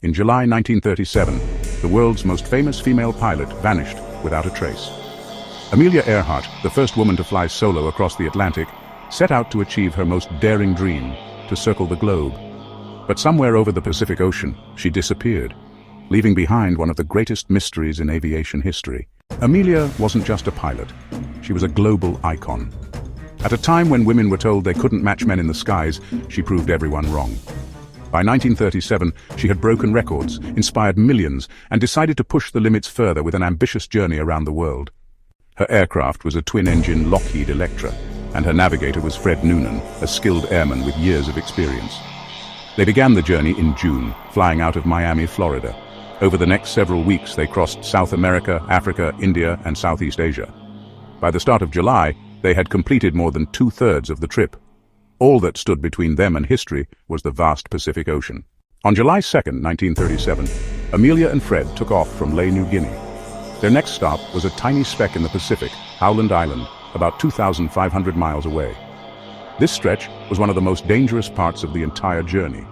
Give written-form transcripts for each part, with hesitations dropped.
In July 1937, the world's most famous female pilot vanished without a trace. Amelia Earhart, the first woman to fly solo across the Atlantic, set out to achieve her most daring dream, to circle the globe. But somewhere over the Pacific Ocean, she disappeared, leaving behind one of the greatest mysteries in aviation history. Amelia wasn't just a pilot. She was a global icon. At a time when women were told they couldn't match men in the skies, she proved everyone wrong. By 1937, she had broken records, inspired millions, and decided to push the limits further with an ambitious journey around the world. Her aircraft was a twin-engine Lockheed Electra, and her navigator was Fred Noonan, a skilled airman with years of experience. They began the journey in June, flying out of Miami, Florida. Over the next several weeks, they crossed South America, Africa, India, and Southeast Asia. By the start of July, they had completed more than two-thirds of the trip. All that stood between them and history was the vast Pacific Ocean. On July 2, 1937, Amelia and Fred took off from New Guinea. Their next stop was a tiny speck in the Pacific, Howland Island, about 2,500 miles away. This stretch was one of the most dangerous parts of the entire journey.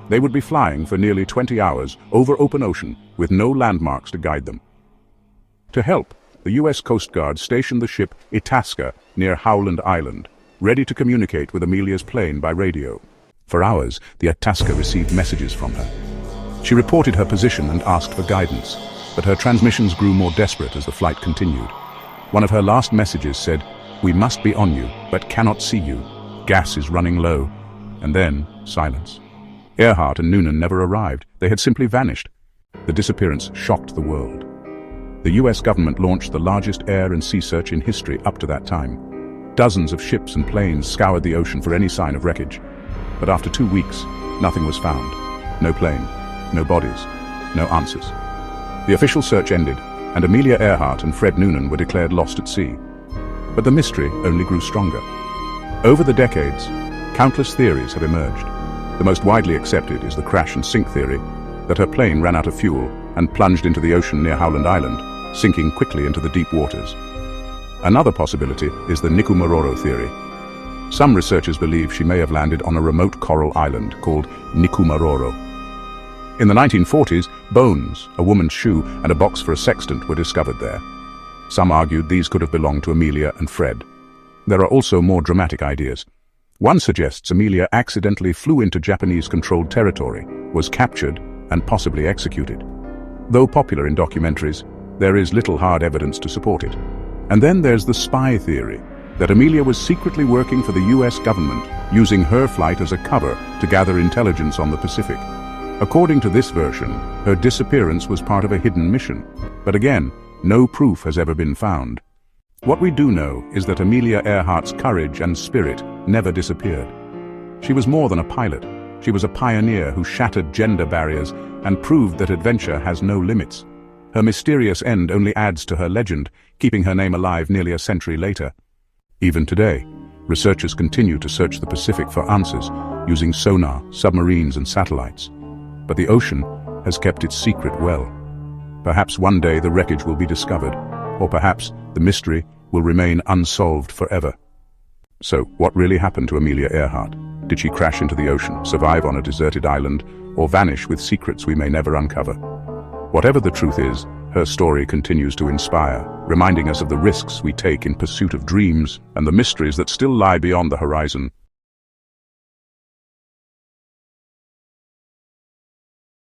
They would be flying for nearly 20 hours over open ocean with no landmarks to guide them. To help, the U.S. Coast Guard stationed the ship Itasca near Howland Island, ready to communicate with Amelia's plane by radio. For hours, the Itasca received messages from her. She reported her position and asked for guidance, but her transmissions grew more desperate as the flight continued. One of her last messages said, "We must be on you, but cannot see you. Gas is running low." And then, silence. Earhart and Noonan never arrived. They had simply vanished. The disappearance shocked the world. The U.S. government launched the largest air and sea search in history up to that time. Dozens of ships and planes scoured the ocean for any sign of wreckage. But after 2 weeks, nothing was found. No plane, no bodies, no answers. The official search ended, and Amelia Earhart and Fred Noonan were declared lost at sea. But the mystery only grew stronger. Over the decades, countless theories have emerged. The most widely accepted is the crash and sink theory, that her plane ran out of fuel and plunged into the ocean near Howland Island, sinking quickly into the deep waters. Another possibility is the Nikumaroro theory. Some researchers believe she may have landed on a remote coral island called Nikumaroro. In the 1940s, bones, a woman's shoe, and a box for a sextant were discovered there. Some argued these could have belonged to Amelia and Fred. There are also more dramatic ideas. One suggests Amelia accidentally flew into Japanese-controlled territory, was captured, and possibly executed. Though popular in documentaries, there is little hard evidence to support it. And then there's the spy theory, that Amelia was secretly working for the U.S. government, using her flight as a cover to gather intelligence on the Pacific. According to this version, her disappearance was part of a hidden mission. But again, no proof has ever been found. What we do know is that Amelia Earhart's courage and spirit never disappeared. She was more than a pilot. She was a pioneer who shattered gender barriers and proved that adventure has no limits. Her mysterious end only adds to her legend, keeping her name alive nearly a century later. Even today, researchers continue to search the Pacific for answers, using sonar, submarines, and satellites. But the ocean has kept its secret well. Perhaps one day the wreckage will be discovered, or perhaps the mystery will remain unsolved forever. So, what really happened to Amelia Earhart? Did she crash into the ocean, survive on a deserted island, or vanish with secrets we may never uncover? Whatever the truth is, her story continues to inspire, reminding us of the risks we take in pursuit of dreams and the mysteries that still lie beyond the horizon.